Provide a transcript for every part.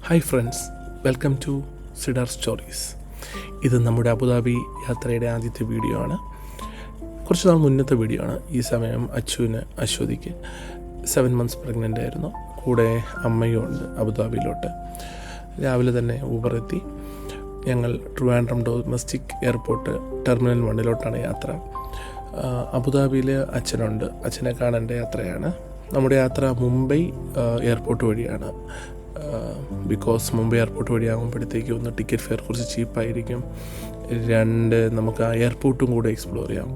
Hi friends, welcome to cedar stories. ഇത് നമ്മുടെ Abu Dhabi യാത്രയുടെ ആദ്യത്തെ വീഡിയോ ആണ്. കുറച്ച് നാൾ മുന്നത്തെ വീഡിയോ ആണ്. ഈ സമയം അശ്വതിക്ക് 7 months പ്രഗ്നൻ്റ് ആയിരുന്നു. കൂടെ അമ്മയും ഉണ്ട് അബുദാബിയിലോട്ട്. രാവിലെ തന്നെ ഊബർ എത്തി. ഞങ്ങൾ ട്രിവാൻഡ്രം ഡൊമസ്റ്റിക് എയർപോർട്ട് ടെർമിനൽ 1 യാത്ര. അബുദാബിയിൽ അച്ഛനുണ്ട്. അച്ഛനെ കാണേണ്ട യാത്രയാണ്. നമ്മുടെ യാത്ര മുംബൈ എയർപോർട്ട് വഴിയാണ്. ബിക്കോസ് മുംബൈ എയർപോർട്ട് വഴിയാകുമ്പോഴത്തേക്കും ഒന്ന് ടിക്കറ്റ് ഫെയർ കുറച്ച് ചീപ്പായിരിക്കും. 2 നമുക്ക് ആ എയർപോർട്ടും കൂടെ എക്സ്പ്ലോർ ചെയ്യാം.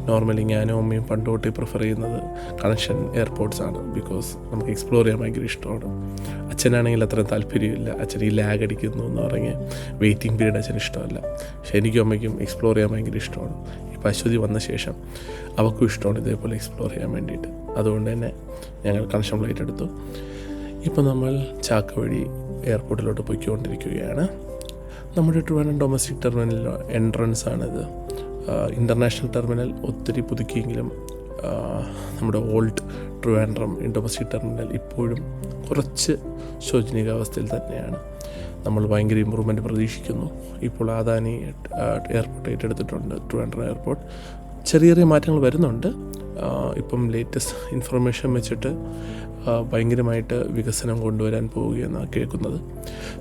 നോർമലി ഞാനും അമ്മയും പണ്ട് തൊട്ടേ പ്രിഫർ ചെയ്യുന്നത് കണക്ഷൻ എയർപോർട്ട്സ് ആണ്. ബിക്കോസ് നമുക്ക് എക്സ്പ്ലോർ ചെയ്യാൻ ഭയങ്കര ഇഷ്ടമാണ്. അച്ഛനാണെങ്കിൽ അത്ര താല്പര്യമില്ല. അച്ഛൻ ഈ ലാഗ് അടിക്കുന്നു എന്ന് പറഞ്ഞ് വെയിറ്റിംഗ് പീരീഡ് അച്ഛന് ഇഷ്ടമല്ല. പക്ഷെ എനിക്കും അമ്മയ്ക്കും എക്സ്പ്ലോർ ചെയ്യാൻ ഭയങ്കര ഇഷ്ടമാണ്. ഇപ്പോൾ അശ്വതി വന്ന ശേഷം അവൾക്കും ഇഷ്ടമാണ് ഇതേപോലെ എക്സ്പ്ലോർ ചെയ്യാൻ വേണ്ടിയിട്ട്. അതുകൊണ്ട് തന്നെ ഞങ്ങൾ കണക്ഷൻ ഫ്ലൈറ്റ് എടുത്തു. ഇപ്പോൾ നമ്മൾ ചാക്ക വഴി എയർപോർട്ടിലോട്ട് പോയിക്കൊണ്ടിരിക്കുകയാണ്. നമ്മുടെ ട്രിവാൻഡ്രം ഡൊമസ്റ്റിക് ടെർമിനൽ എൻട്രൻസ് ആണിത്. ഇൻ്റർനാഷണൽ ടെർമിനൽ ഒത്തിരി പുതുക്കിയെങ്കിലും നമ്മുടെ ഓൾഡ് ട്രിവാൻഡ്രം ഡൊമസ്റ്റിക് ടെർമിനൽ ഇപ്പോഴും കുറച്ച് ശോചനീയാവസ്ഥയിൽ തന്നെയാണ്. നമ്മൾ ഭയങ്കര ഇമ്പ്രൂവ്മെൻറ്റ് പ്രതീക്ഷിക്കുന്നു. ഇപ്പോൾ അദാനി എയർപോർട്ട് ഏറ്റെടുത്തിട്ടുണ്ട്. ട്രിവാൻഡ്രം എയർപോർട്ട് ചെറിയ ചെറിയ മാറ്റങ്ങൾ വരുന്നുണ്ട്. ഇപ്പം ലേറ്റസ്റ്റ് ഇൻഫർമേഷൻ വെച്ചിട്ട് ഭയങ്കരമായിട്ട് വികസനം കൊണ്ടുവരാൻ പോവുകയെന്നാണ് കേൾക്കുന്നത്.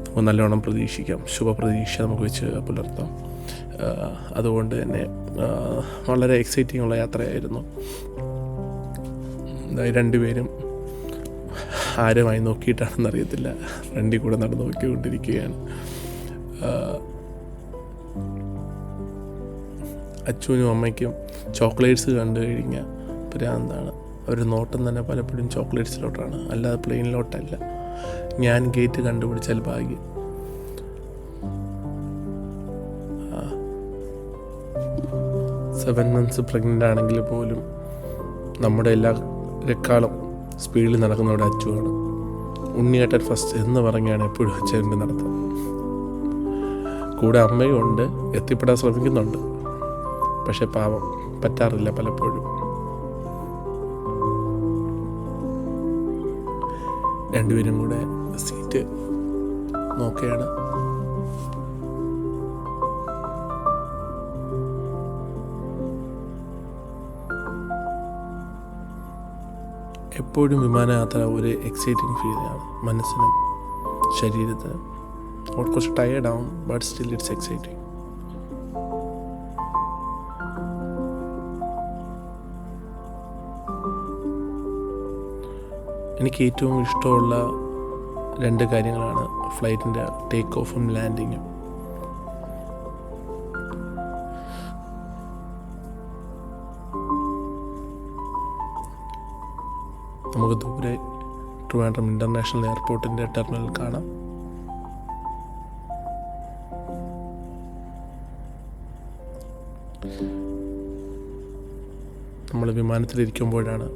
നമുക്ക് നല്ലവണ്ണം പ്രതീക്ഷിക്കാം. ശുഭപ്രതീക്ഷ നമുക്ക് വെച്ച് പുലർത്താം. അതുകൊണ്ട് തന്നെ വളരെ എക്സൈറ്റിംഗ് ഉള്ള യാത്രയായിരുന്നു. രണ്ടുപേരും ആരുമായി നോക്കിയിട്ടാണെന്ന് അറിയത്തില്ല, ഫ്രണ്ടിൽ കൂടെ നടന്നു നോക്കിക്കൊണ്ടിരിക്കുകയാണ്. അച്ഛനും അമ്മയ്ക്കും ചോക്ലേറ്റ്സ് കണ്ടു കഴിഞ്ഞാൽ ഭ്രാന്താണ്. അവർ നോട്ടം തന്നെ പലപ്പോഴും ചോക്ലേറ്റ്സിലോട്ടാണ്, അല്ലാതെ പ്ലെയിനിലോട്ടല്ല. ഞാൻ ഗേറ്റ് കണ്ടുപിടിച്ചാൽ ഭാഗ്യം. സെവൻ മന്ത്സ് പ്രഗ്നൻ്റ് ആണെങ്കിൽ പോലും നമ്മുടെ എല്ലാവരെക്കാളും സ്പീഡിൽ നടക്കുന്നവിടെ അച്ചുവാണ്. ഉണ്ണിയേട്ടൻ ഫസ്റ്റ് എന്ന് പറഞ്ഞാണ് എപ്പോഴും അച്ഛൻ്റെ നടത്തം. കൂടെ അമ്മയും ഉണ്ട്, എത്തിപ്പെടാൻ ശ്രമിക്കുന്നുണ്ട്. പക്ഷെ പാവം പറ്റാറില്ല പലപ്പോഴും. രണ്ടുപേരും കൂടെ സീറ്റ് നോക്കുകയാണ്. എപ്പോഴും വിമാനയാത്ര ഒരു എക്സൈറ്റിംഗ് ഫീലാണ് മനസ്സിനും ശരീരത്തിനും. കുറച്ച് ടയേർഡാവും, ബട്ട് സ്റ്റിൽ ഇറ്റ്സ് എക്സൈറ്റിംഗ്. എനിക്ക് ഏറ്റവും ഇഷ്ടമുള്ള 2 കാര്യങ്ങളാണ് ഫ്ലൈറ്റിൻ്റെ ടേക്ക് ഓഫും ലാൻഡിങ്ങും. നമുക്ക് ദൂരെ ട്രിവാൻഡ്രം ഇൻ്റർനാഷണൽ എയർപോർട്ടിൻ്റെ ടെർമിനൽ കാണാം. നമ്മൾ വിമാനത്തിലിരിക്കുമ്പോഴാണ്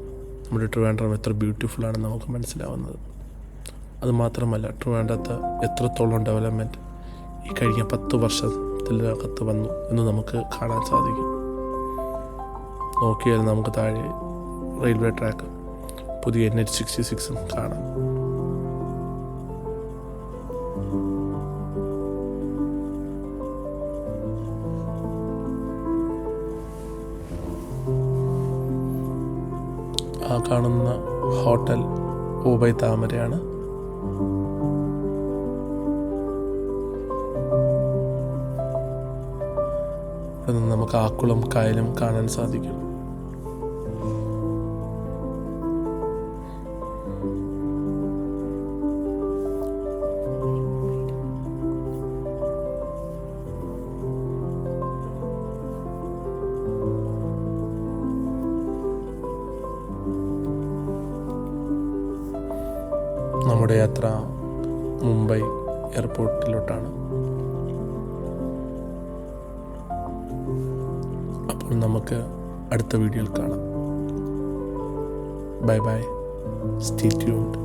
നമ്മുടെ ട്രിവാൻഡ്രം എത്ര ബ്യൂട്ടിഫുൾ ആണെന്ന് നമുക്ക് മനസ്സിലാവുന്നത്. അതുമാത്രമല്ല, ട്രിവാൻഡ്രത്ത് എത്രത്തോളം ഡെവലപ്മെൻറ്റ് ഈ കഴിഞ്ഞ 10 വർഷത്തിനകത്ത് വന്നു എന്ന് നമുക്ക് കാണാൻ സാധിക്കും. നോക്കിയാൽ നമുക്ക് താഴെ റെയിൽവേ ട്രാക്ക്, പുതിയ NH66 കാണാം. ആ കാണുന്ന ഹോട്ടൽ ഊബൈ താമരയാണ്. ഇവിടെ നിന്ന് നമുക്ക് ആക്കുളം കായലും കാണാൻ സാധിക്കും. നമ്മുടെ യാത്ര മുംബൈ എയർപോർട്ടിലോട്ടാണ്. അപ്പോൾ നമുക്ക് അടുത്ത വീഡിയോയിൽ കാണാം. Bye bye, stay tuned.